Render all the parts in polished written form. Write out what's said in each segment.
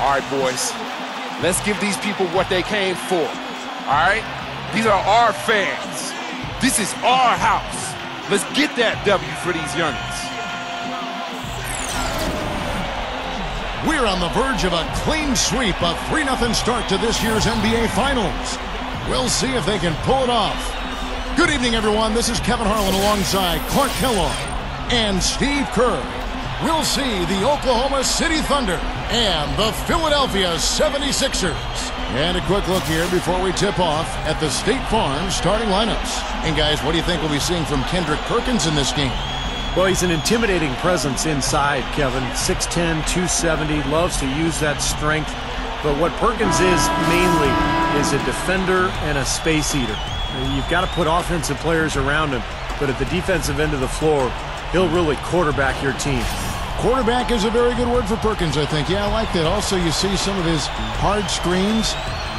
All right, boys. Let's give these people what they came for. All right? These are our fans. This is our house. Let's get that W for these youngins. We're on the verge of a clean sweep, a 3-0 start to this year's NBA Finals. We'll see if they can pull it off. Good evening, everyone. This is Kevin Harlan alongside Clark Kellogg and Steve Kerr. We'll see the Oklahoma City Thunder and the Philadelphia 76ers. And a quick look here before we tip off at the State Farm starting lineups. And guys, what do you think we'll be seeing from Kendrick Perkins in this game? Well, he's an intimidating presence inside, Kevin. 6'10", 270, loves to use that strength. But what Perkins is mainly is a defender and a space eater. You've got to put offensive players around him, but at the defensive end of the floor, he'll really quarterback your team. Quarterback is a very good word for Perkins, I think. Yeah, I like that. Also, you see some of his hard screens.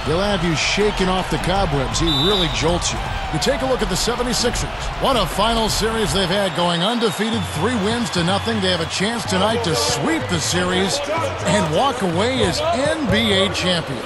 He'll have you shaking off the cobwebs. He really jolts you. You take a look at the 76ers. What a final series they've had, going undefeated, 3 wins to nothing. They have a chance tonight to sweep the series and walk away as NBA champions.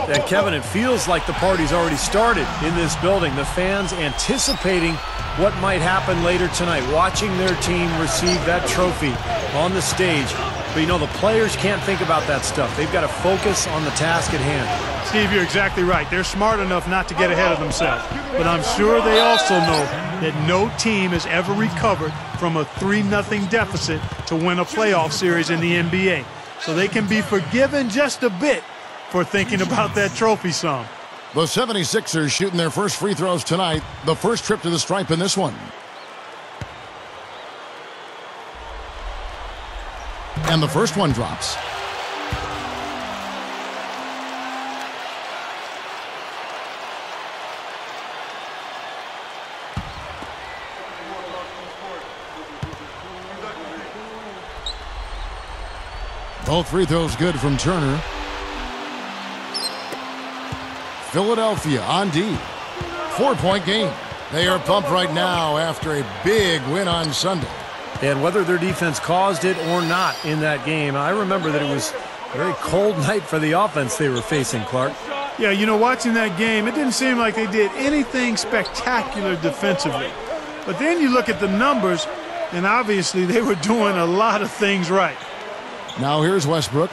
And Kevin, it feels like the party's already started in this building. The fans anticipating what might happen later tonight, watching their team receive that trophy on the stage. But, you know, the players can't think about that stuff. They've got to focus on the task at hand. Steve, you're exactly right. They're smart enough not to get ahead of themselves. But I'm sure they also know that no team has ever recovered from a 3-0 deficit to win a playoff series in the NBA. So they can be forgiven just a bit for thinking about that trophy some. The 76ers shooting their first free throws tonight. The first trip to the stripe in this one. And the first one drops. Both free throws good from Turner. Philadelphia on D. 4-point game. They are pumped right now after a big win on Sunday. And whether their defense caused it or not in that game, I remember that it was a very cold night for the offense they were facing, Clark. Yeah, you know, watching that game, it didn't seem like they did anything spectacular defensively. But then you look at the numbers, and obviously they were doing a lot of things right. Now here's Westbrook,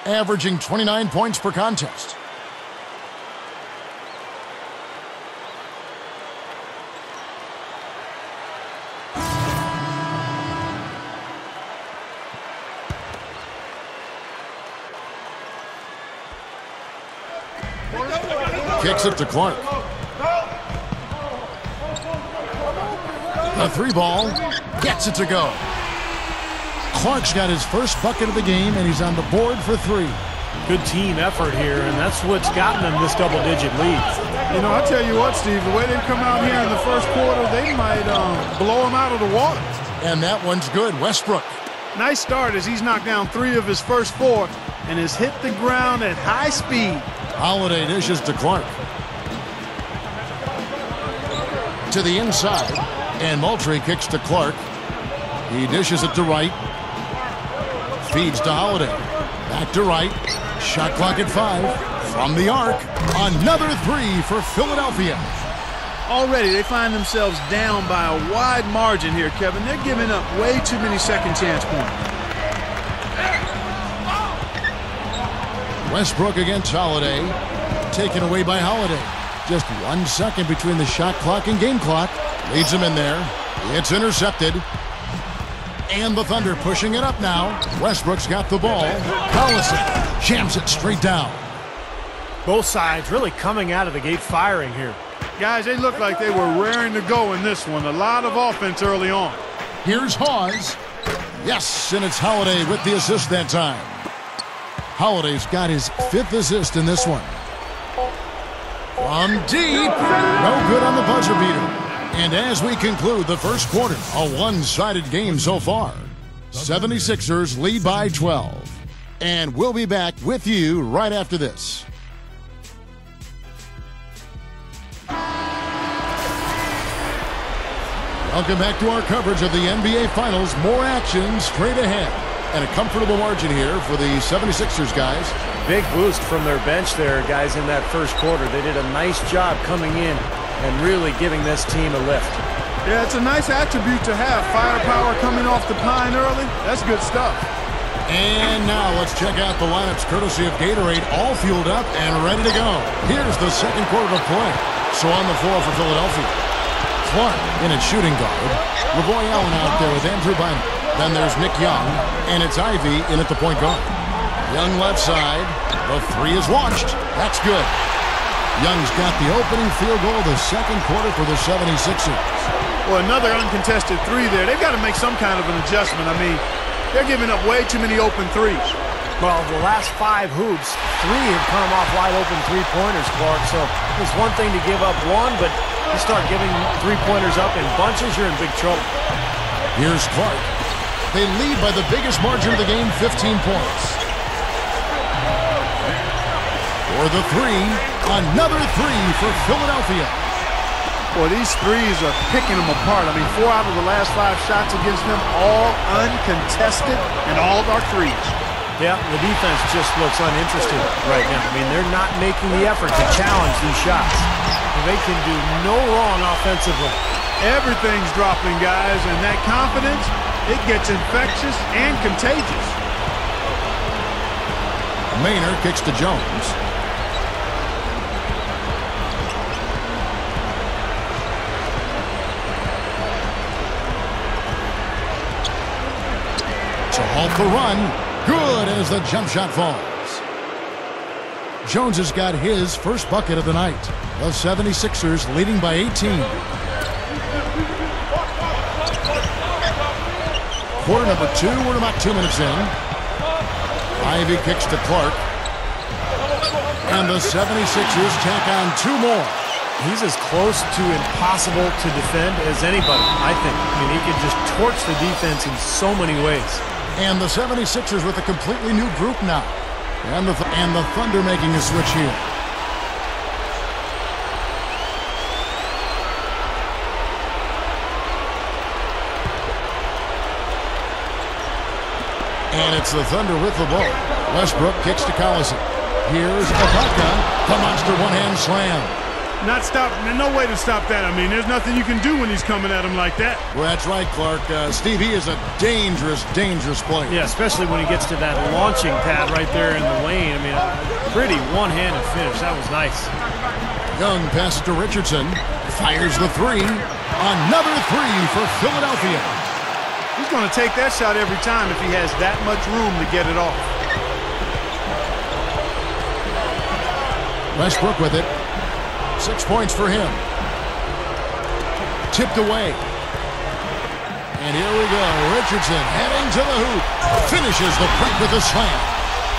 averaging 29 points per contest. Kicks it to Clark. The 3 ball gets it to go. Clark's got his first bucket of the game, and he's on the board for 3. Good team effort here, and that's what's gotten them this double-digit lead. You know, I'll tell you what, Steve, the way they come out here in the first quarter, they might blow them out of the water. And that one's good. Westbrook. Nice start as he's knocked down 3 of his first 4 and has hit the ground at high speed. Holiday dishes to Clark. To the inside, and Moultrie kicks to Clark. He dishes it to Wright. Feeds to Holiday. Back to Wright. Shot clock at 5. From the arc, another 3 for Philadelphia. Already they find themselves down by a wide margin here, Kevin. They're giving up way too many second chance points. Westbrook against Holiday. Taken away by Holiday. Just 1 second between the shot clock and game clock. Leads him in there. It's intercepted. And the Thunder pushing it up now. Westbrook's got the ball. Collison jams it straight down. Both sides really coming out of the gate firing here. Guys, they look like they were raring to go in this one. A lot of offense early on. Here's Hawes. Yes, and it's Holiday with the assist that time. Holiday's got his 5th assist in this one. From deep. No good on the buzzer beater. And as we conclude the first quarter, a one-sided game so far. 76ers lead by 12. And we'll be back with you right after this. Welcome back to our coverage of the NBA Finals. More action straight ahead. And a comfortable margin here for the 76ers guys. Big boost from their bench there, guys, in that first quarter. They did a nice job coming in and really giving this team a lift. Yeah, it's a nice attribute to have. Firepower coming off the pine early. That's good stuff. And now let's check out the lineups courtesy of Gatorade, all fueled up and ready to go. Here's the second quarter of play. So on the floor for Philadelphia, Clark in at shooting guard. LaVoy Allen out there with Andrew Bynum. Then there's Nick Young, and it's Ivy in at the point guard. Young left side. The three is launched. That's good. Young's got the opening field goal of the second quarter for the 76ers. Well, another uncontested three there. They've got to make some kind of an adjustment. I mean, they're giving up way too many open threes. Well, the last 5 hoops, 3 have come off wide open three-pointers, Clark. So it's one thing to give up one, but you start giving three-pointers up in bunches, you're in big trouble. Here's Clark. They lead by the biggest margin of the game, 15 points. For the three, another three for Philadelphia. Boy, these threes are picking them apart. I mean, 4 out of the last 5 shots against them, all uncontested, and all of our threes. Yeah, the defense just looks uninterested right now. I mean, they're not making the effort to challenge these shots. They can do no wrong offensively. Everything's dropping, guys, and that confidence, it gets infectious and contagious. Maynard kicks to Jones. To halt the run. Good as the jump shot falls. Jones has got his first bucket of the night. The 76ers leading by 18. Quarter number 2, we're about 2 minutes in. Ivy kicks to Clark. And the 76ers tack on 2 more. He's as close to impossible to defend as anybody, I think. I mean, he can just torch the defense in so many ways. And the 76ers with a completely new group now. And the Thunder making a switch here. And it's the Thunder with the ball. Westbrook kicks to Collison. Here's Ibaka. The monster one-hand slam. Not stop. No way to stop that. I mean, there's nothing you can do when he's coming at him like that. Well, that's right, Clark. Steve, he is a dangerous, dangerous player. Yeah, especially when he gets to that launching pad right there in the lane. I mean, pretty one-handed finish. That was nice. Young passes to Richardson. Fires the three. Another three for Philadelphia. He's going to take that shot every time if he has that much room to get it off. Westbrook with it. 6 points for him. Tipped away. And here we go. Richardson heading to the hoop. Finishes the break with a slam.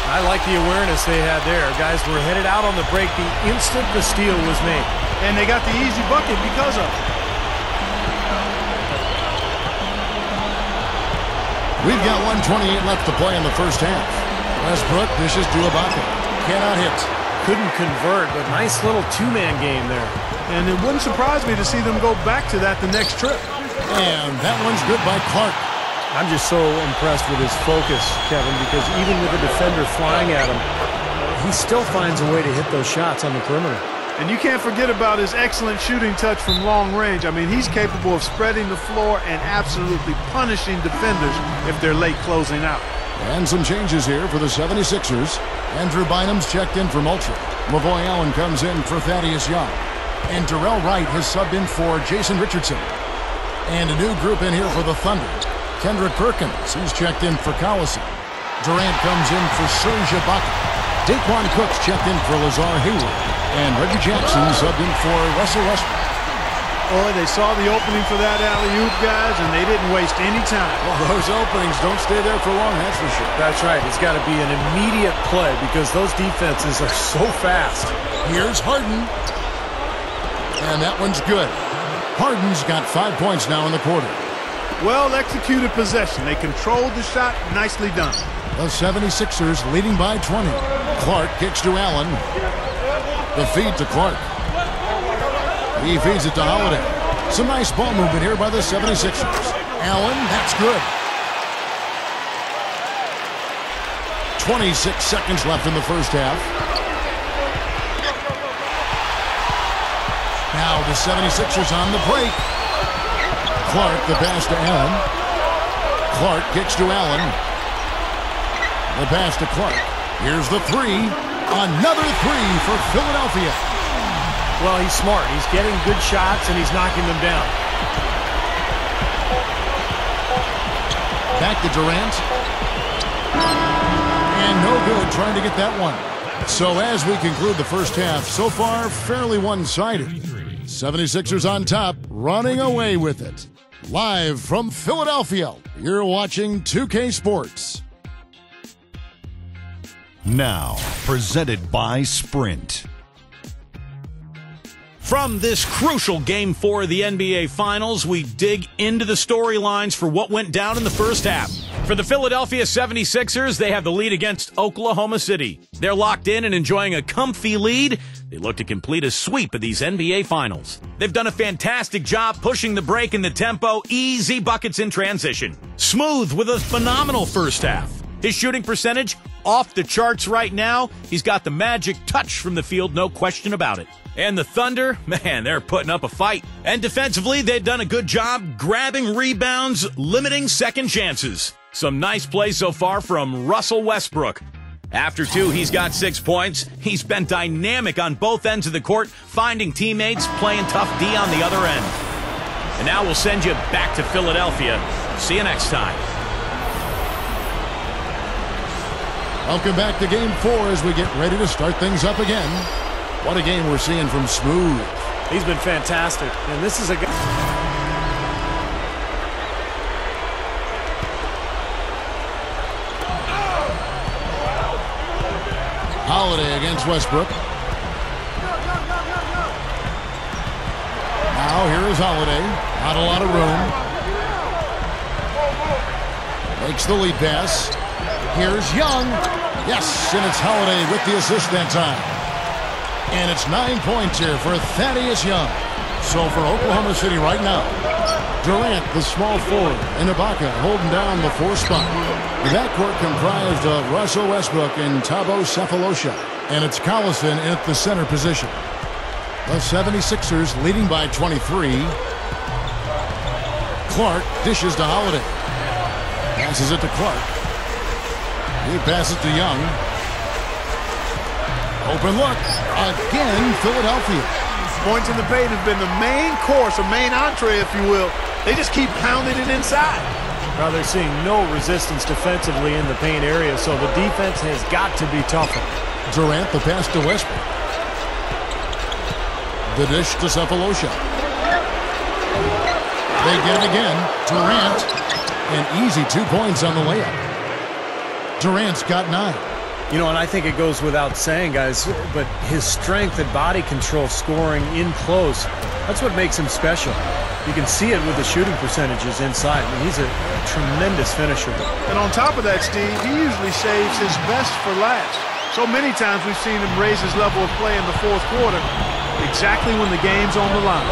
I like the awareness they had there. Guys were headed out on the break the instant the steal was made. And they got the easy bucket because of it. We've got 1:28 left to play in the first half. Westbrook dishes to Ibaka. Cannot hit. Couldn't convert, but nice little two-man game there. And it wouldn't surprise me to see them go back to that the next trip. And that one's good by Clark. I'm just so impressed with his focus, Kevin, because even with the defender flying at him, he still finds a way to hit those shots on the perimeter. And you can't forget about his excellent shooting touch from long range. I mean, he's capable of spreading the floor and absolutely punishing defenders if they're late closing out. And some changes here for the 76ers. Andrew Bynum's checked in for Moultrie. LaVoy Allen comes in for Thaddeus Young. And Darrell Wright has subbed in for Jason Richardson. And a new group in here for the Thunder. Kendrick Perkins, he's checked in for Collison. Durant comes in for Serge Ibaka. Daquan Cook's checked in for Lazar Hayward. And Reggie Jackson subbed in for Russell Westbrook. Boy, they saw the opening for that alley-oop, guys, and they didn't waste any time. Well, those openings don't stay there for long, that's for sure. That's right. It's got to be an immediate play because those defenses are so fast. Here's Harden. And that one's good. Harden's got 5 points now in the quarter. Well-executed possession. They controlled the shot. Nicely done. The 76ers leading by 20. Clark kicks to Allen. The feed to Clark. He feeds it to Holiday. Some nice ball movement here by the 76ers. Allen, that's good. 26 seconds left in the first half. Now the 76ers on the break. Clark, the pass to Allen. Clark kicks to Allen. The pass to Clark. Here's the three. Another three for Philadelphia. Well, he's smart. He's getting good shots, and he's knocking them down. Back to Durant. And no good trying to get that one. So as we conclude the first half, so far fairly one-sided. 76ers on top, running away with it. Live from Philadelphia, you're watching 2K Sports. Now, presented by Sprint. From this crucial Game 4 of the NBA Finals, we dig into the storylines for what went down in the first half. For the Philadelphia 76ers, they have the lead against Oklahoma City. They're locked in and enjoying a comfy lead. They look to complete a sweep of these NBA Finals. They've done a fantastic job pushing the break and the tempo, easy buckets in transition. Smooth with a phenomenal first half. His shooting percentage off the charts right now. He's got the magic touch from the field, no question about it. And the Thunder, man, they're putting up a fight. And defensively, they've done a good job grabbing rebounds, limiting second chances. Some nice plays so far from Russell Westbrook. After two, he's got 6 points. He's been dynamic on both ends of the court, finding teammates, playing tough D on the other end. And now we'll send you back to Philadelphia. See you next time. Welcome back to Game 4 as we get ready to start things up again. What a game we're seeing from Smooth. He's been fantastic. And this is a guy. Holiday against Westbrook. Now here is Holiday. Not a lot of room. Makes the lead pass. Here's Young. Yes, and it's Holiday with the assist that time. And it's 9 points here for Thaddeus Young. So for Oklahoma City right now, Durant, the small forward, and Ibaka holding down the 4 spot. The backcourt comprised of Russell Westbrook and Thabo Sefolosha. And it's Collison at the center position. The 76ers leading by 23. Clark dishes to Holiday. Passes it to Clark. He passes to Young. Open look. Again, Philadelphia. Points in the paint have been the main course, or main entree, if you will. They just keep pounding it inside. Well, they're seeing no resistance defensively in the paint area, so the defense has got to be tougher. Durant, the pass to Westbrook. The dish to Sefolosha. They get it again. Durant. An easy 2 points on the layup. Durant's got 9. You know, and I think it goes without saying, guys, but his strength and body control scoring in close, that's what makes him special. You can see it with the shooting percentages inside. I mean, he's a tremendous finisher. And on top of that, Steve, he usually saves his best for last. So many times we've seen him raise his level of play in the fourth quarter, exactly when the game's on the line.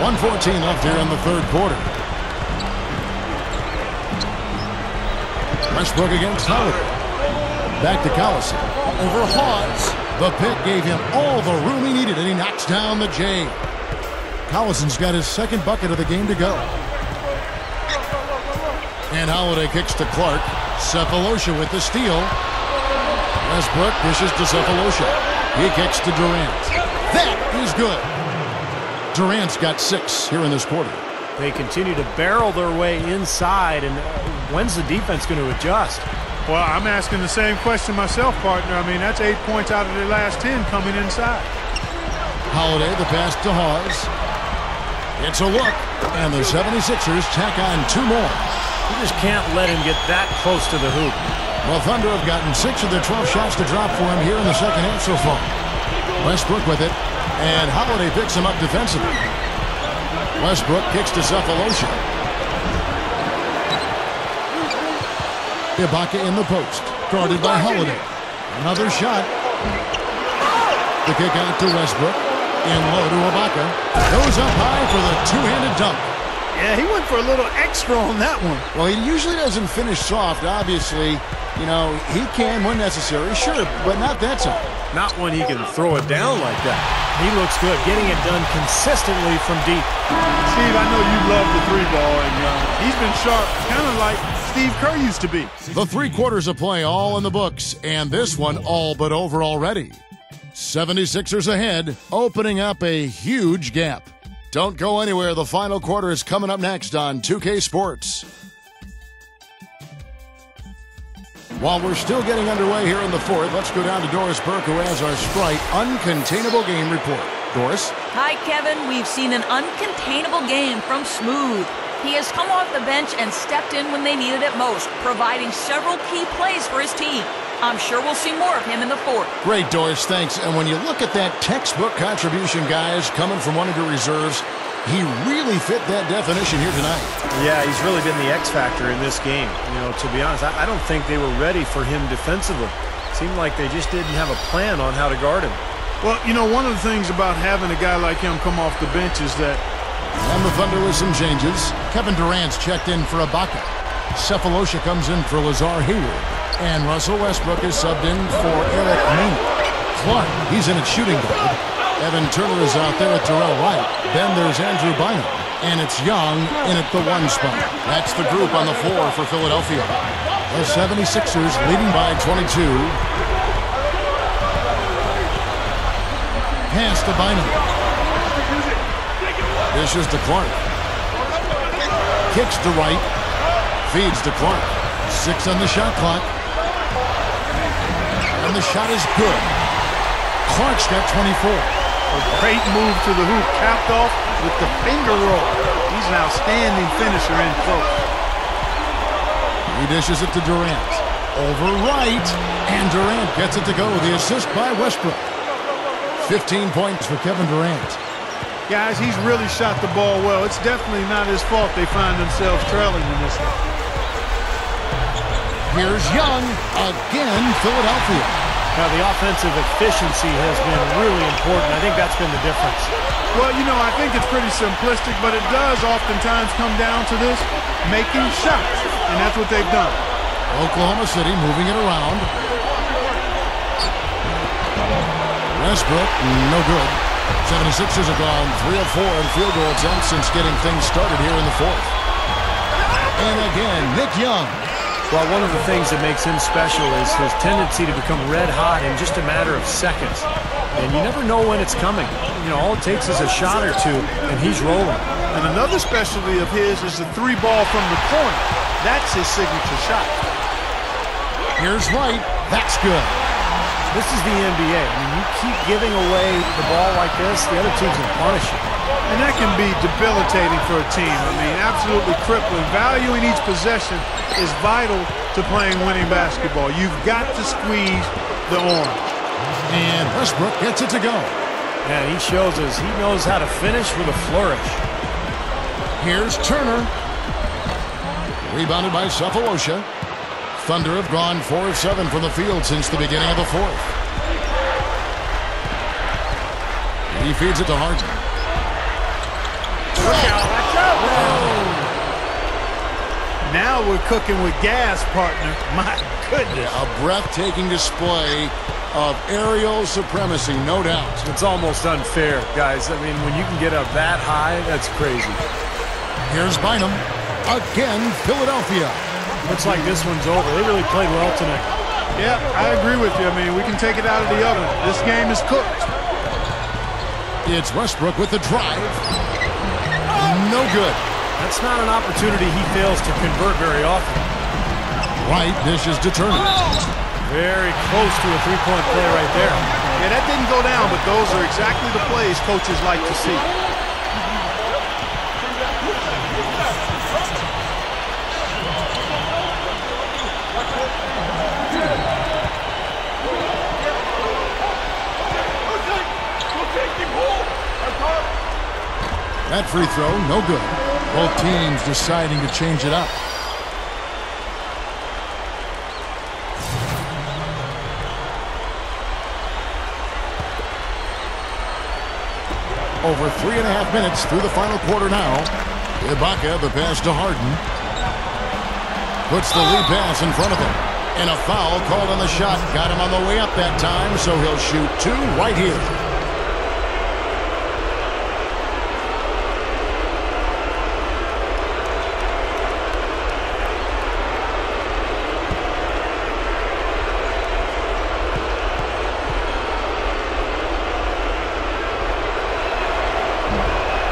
1:14 left here in the third quarter. Westbrook against Holiday. Back to Collison. Over Hawes. The pick gave him all the room he needed, and he knocks down the J. Collison's got his second bucket of the game to go. And Holiday kicks to Clark. Sefolosha with the steal. Westbrook dishes to Sefolosha. He kicks to Durant. That is good. Durant's got 6 here in this quarter. They continue to barrel their way inside, and when's the defense going to adjust? Well, I'm asking the same question myself, partner. I mean, that's 8 points out of their last 10 coming inside. Holiday, the pass to Hawes. It's a look, and the 76ers tack on 2 more. You just can't let him get that close to the hoop. Well, Thunder have gotten 6 of their 12 shots to drop for him here in the second half so far. Westbrook with it, and Holiday picks him up defensively. Westbrook kicks to Sefolosha. Ibaka in the post, guarded by Holiday. Another shot. The kick out to Westbrook. In low to Ibaka. Goes up high for the two-handed dunk. Yeah, he went for a little extra on that one. Well, he usually doesn't finish soft, obviously. You know, he can when necessary, sure, but not that time. Not when he can throw it down like that. He looks good, getting it done consistently from deep. Steve, I know you love the three ball, and he's been sharp, kind of like Steve Kerr used to be. The 3 quarters of play all in the books, and this one all but over already. 76ers ahead, opening up a huge gap. Don't go anywhere. The final quarter is coming up next on 2K Sports. While we're still getting underway here in the fourth, let's go down to Doris Burke, who has our Sprite Uncontainable Game Report. Doris? Hi, Kevin. We've seen an uncontainable game from Smooth. He has come off the bench and stepped in when they needed it most, providing several key plays for his team. I'm sure we'll see more of him in the fourth. Great, Doris. Thanks. And when you look at that textbook contribution, guys, coming from one of your reserves, he really fit that definition here tonight. Yeah, he's really been the X factor in this game. You know, to be honest, I don't think they were ready for him defensively. Seemed like they just didn't have a plan on how to guard him. Well, you know, one of the things about having a guy like him come off the bench is that... And the Thunder with some changes. Kevin Durant's checked in for Ibaka. Cephalosha comes in for Lazar Hayward. And Russell Westbrook is subbed in for Eric Maynard. Clark, he's in at shooting guard. Evan Turner is out there at Terrell Wright. Then there's Andrew Bynum. And it's Young in at the 1 spot. That's the group on the floor for Philadelphia. The 76ers leading by 22. Pass to Bynum. Dishes to Clark. Kicks to Wright. Feeds to Clark. 6 on the shot clock. And the shot is good. Clark's got 24. A great move to the hoop, capped off with the finger roll. He's an outstanding finisher in close. He dishes it to Durant. Over Wright. And Durant gets it to go. The assist by Westbrook. 15 points for Kevin Durant. Guys, he's really shot the ball well. It's definitely not his fault they find themselves trailing in this one. Here's Young. Again, Philadelphia. Now, the offensive efficiency has been really important. I think that's been the difference. Well, you know, I think it's pretty simplistic, but it does oftentimes come down to this, making shots, and that's what they've done. Oklahoma City moving it around. Westbrook, no good. 76ers have gone 3 of 4 in field goal attempts since getting things started here in the fourth. And again, Nick Young. Well, one of the things that makes him special is his tendency to become red hot in just a matter of seconds. And you never know when it's coming. You know, all it takes is a shot or two, and he's rolling. And another specialty of his is the 3 ball from the corner. That's his signature shot. Here's Wright. That's good. This is the NBA. I mean, you keep giving away the ball like this, the other team's going to punish you. And that can be debilitating for a team. I mean, absolutely crippling. Valuing each possession is vital to playing winning basketball. You've got to squeeze the orange. And Westbrook gets it to go. Man, he shows us he knows how to finish with a flourish. Here's Turner. Rebounded by Cephalosha. Thunder have gone 4 of 7 from the field since the beginning of the fourth. He feeds it to Harden. Now we're cooking with gas, partner. My goodness. A breathtaking display of aerial supremacy, no doubt. It's almost unfair, guys. I mean, when you can get up that high, that's crazy. Here's Bynum. Again, Philadelphia. Looks like this one's over. They really played well tonight. Yeah, I agree with you. I mean, we can take it out of the oven. This game is cooked. It's Westbrook with the drive. No good. That's not an opportunity he fails to convert very often. Wright dishes to Turner. Very close to a three-point play right there. Yeah, that didn't go down, but those are exactly the plays coaches like to see. That free throw, no good. Both teams deciding to change it up. Over 3.5 minutes through the final quarter now. Ibaka, the pass to Harden. Puts the lead pass in front of him. And a foul called on the shot. Got him on the way up that time, so he'll shoot 2 right here.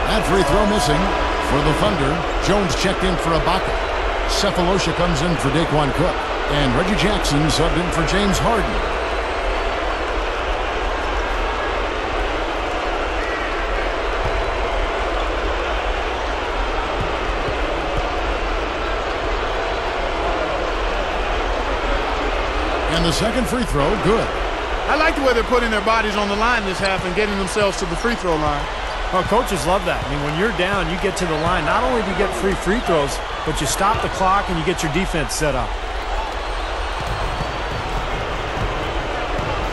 That free throw missing for the Thunder. Jones checked in for Ibaka. Cephalosha comes in for Daquan Cook. And Reggie Jackson subbed in for James Harden. And the second free throw, good. I like the way they're putting their bodies on the line this half and getting themselves to the free throw line. Well, coaches love that. I mean, when you're down, you get to the line. Not only do you get free throws, but you stop the clock and you get your defense set up.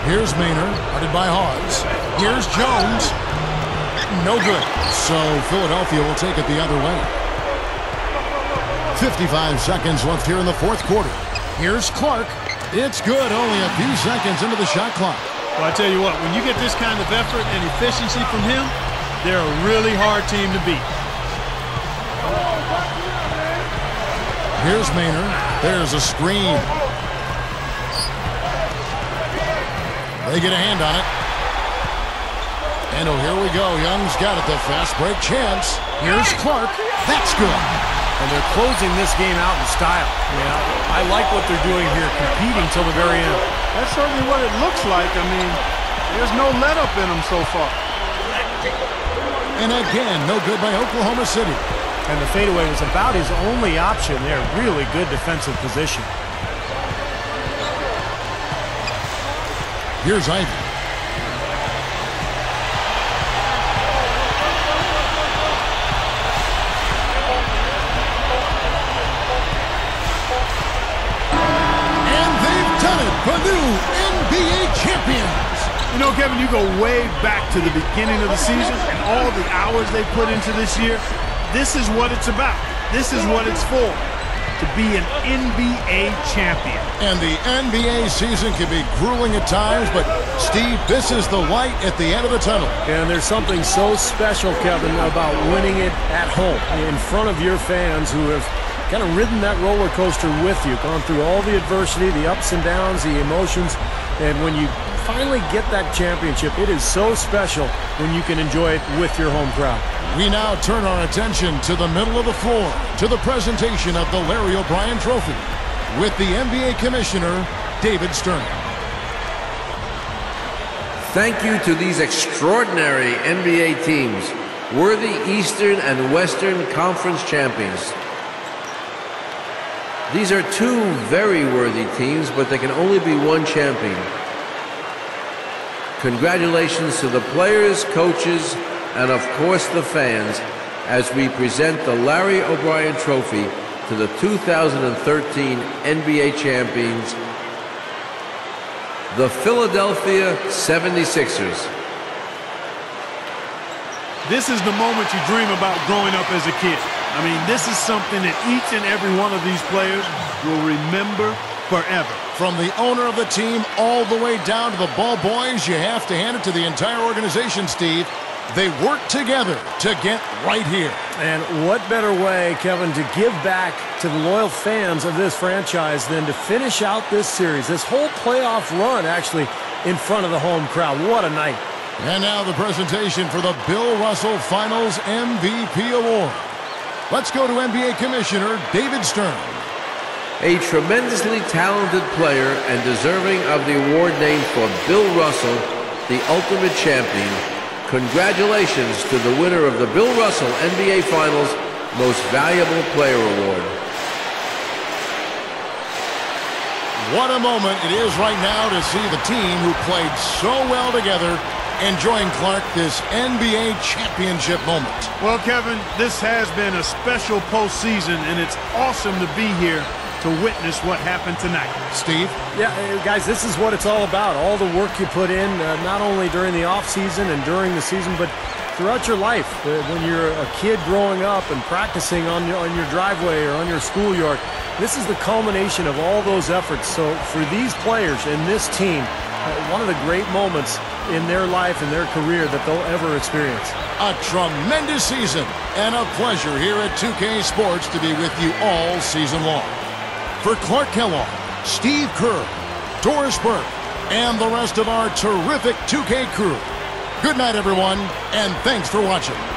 Here's Maynard, guarded by Hawes. Here's Jones. No good. So Philadelphia will take it the other way. 55 seconds left here in the fourth quarter. Here's Clark. It's good. Only a few seconds into the shot clock. Well, I tell you what, when you get this kind of effort and efficiency from him, they're a really hard team to beat. Here's Maynard. There's a screen. They get a hand on it. And oh, here we go. Young's got it. The fast break chance. Here's Clark. That's good. And they're closing this game out in style. Yeah, I like what they're doing here, competing till the very end. That's certainly what it looks like. I mean, there's no let-up in them so far. And again, no good by Oklahoma City. And the fadeaway was about his only option there. Really good defensive position. Here's Ivy. And they've done it, the new NBA champions. You know, Kevin, you go way back to the beginning of the season and all the hours they put into this year. This is what it's about. This is what it's for. To be an NBA champion. And the NBA season can be grueling at times, but Steve, this is the light at the end of the tunnel. And there's something so special, Kevin, about winning it at home in front of your fans who have kind of ridden that roller coaster with you, gone through all the adversity, the ups and downs, the emotions, and when you finally get that championship, it is so special when you can enjoy it with your home crowd. We now turn our attention to the middle of the floor, to the presentation of the Larry O'Brien Trophy, with the NBA Commissioner, David Stern. Thank you to these extraordinary NBA teams, worthy Eastern and Western Conference champions. These are two very worthy teams, but there can only be one champion. Congratulations to the players, coaches, and of course the fans as we present the Larry O'Brien Trophy to the 2013 NBA champions, the Philadelphia 76ers. This is the moment you dream about growing up as a kid. I mean, this is something that each and every one of these players will remember forever. From the owner of the team all the way down to the ball boys, you have to hand it to the entire organization, Steve. They work together to get right here. And what better way, Kevin, to give back to the loyal fans of this franchise than to finish out this series, this whole playoff run, actually, in front of the home crowd. What a night. And now the presentation for the Bill Russell Finals MVP Award. Let's go to NBA Commissioner David Stern. A tremendously talented player and deserving of the award named for Bill Russell, the ultimate champion. Congratulations to the winner of the Bill Russell NBA Finals Most Valuable Player Award. What a moment it is right now to see the team who played so well together enjoying, Clark, this NBA championship moment. Well, Kevin, this has been a special postseason, and it's awesome to be here to witness what happened tonight. Steve? Yeah, guys, this is what it's all about. All the work you put in, not only during the offseason and during the season, but throughout your life. When you're a kid growing up and practicing on your driveway or on your schoolyard, this is the culmination of all those efforts. So for these players and this team, one of the great moments in their life and their career that they'll ever experience. A tremendous season and a pleasure here at 2K Sports to be with you all season long. For Clark Kellogg, Steve Kerr, Doris Burke, and the rest of our terrific 2K crew, good night, everyone, and thanks for watching.